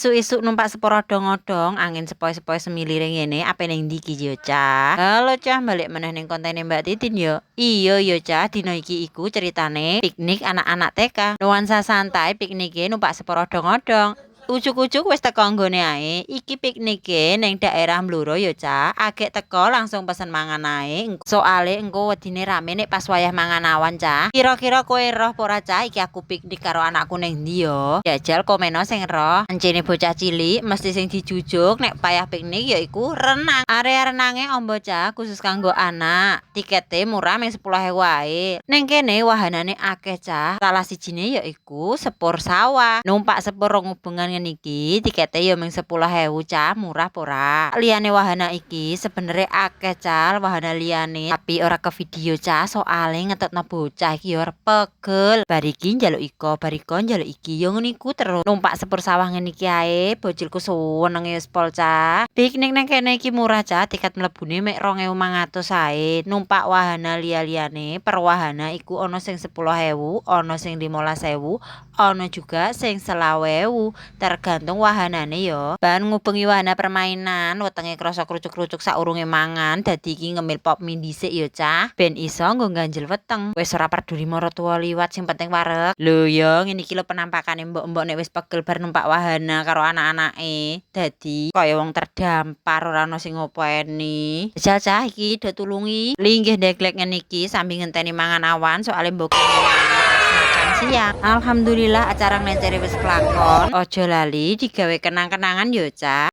Isuk-isuk numpak sepur odong-odong, angin sepoi-sepoi semilire ngene, ape ning ndi iki yo, Cah? Halo, Cah, balik meneh ning kontene Mbak Titin yo. Iya yo, Cah, dino iki iku ceritane piknik anak-anak TK. Nuansa santai piknike numpak sepur odong-odong. Ucuk-ucuk wis teko nggone ae. Iki piknike ning daerah Bluro yo, Cah. Agek teko langsung pesen mangan ae. Soale engko wedine rame nek pas wayah mangan awan, Cah. Kira-kira kowe roh apa ora, Cah? Iki aku piknik karo anakku ning ndi yo? Jajal komeno sing roh. Encene bocah cilik mesti sing dijujuk nek payah piknik ya iku renang. Area renange ombo, Cah, khusus kanggo anak. Tikete murah mung 10.000 wae. Ning kene wahanane akeh, Cah. Salah sijine ya iku sepur sawah. Numpak sepur rong hubungan ngene iki tikete ya mung 10.000, Cah, murah pora. Liyane wahana iki sebenere akeh, Cah, wahana liyane, tapi ora ke video, Cah, soale ngetutno bocah iki ya pegel. Bar iki njaluk iko, bar iko njaluk iki, yo ngono iku terus. Numpak sepur sawah ngene iki ae, bojolku senenge wis pol, Cah. Piknik nang kene iki murah, Cah, tiket mlebune mek 2.500 ae. Numpak wahana liya-liyane per wahana iku ana sing 10.000, ana sing 15.000, ana juga sing 20.000. Tergantung wahanane yo. Ban ngubengi wahana permainan, wetenge krasa krucuk-krucuk saurunge mangan, dadi iki ngemil pop mie dhisik yo, Cah, ben iso nggo ganjel weteng. Wis ora peduli marang tuwa liwat, sing penting wareg. Lho yo, ngene iki lho penampakane mbok-mbok nek wis pegel bar numpak wahana karo anak-anake. Dadi kaya wong terdampar ora ono sing ngopeni. Jajal, Cah, iki do tulungi. Linggih ndeglek ngene iki sambil ngenteni mangan awan soale mbok siang. Alhamdulillah acara nglencere wis kelakon. Ojo lali digawe kenang-kenangan yo, Cah.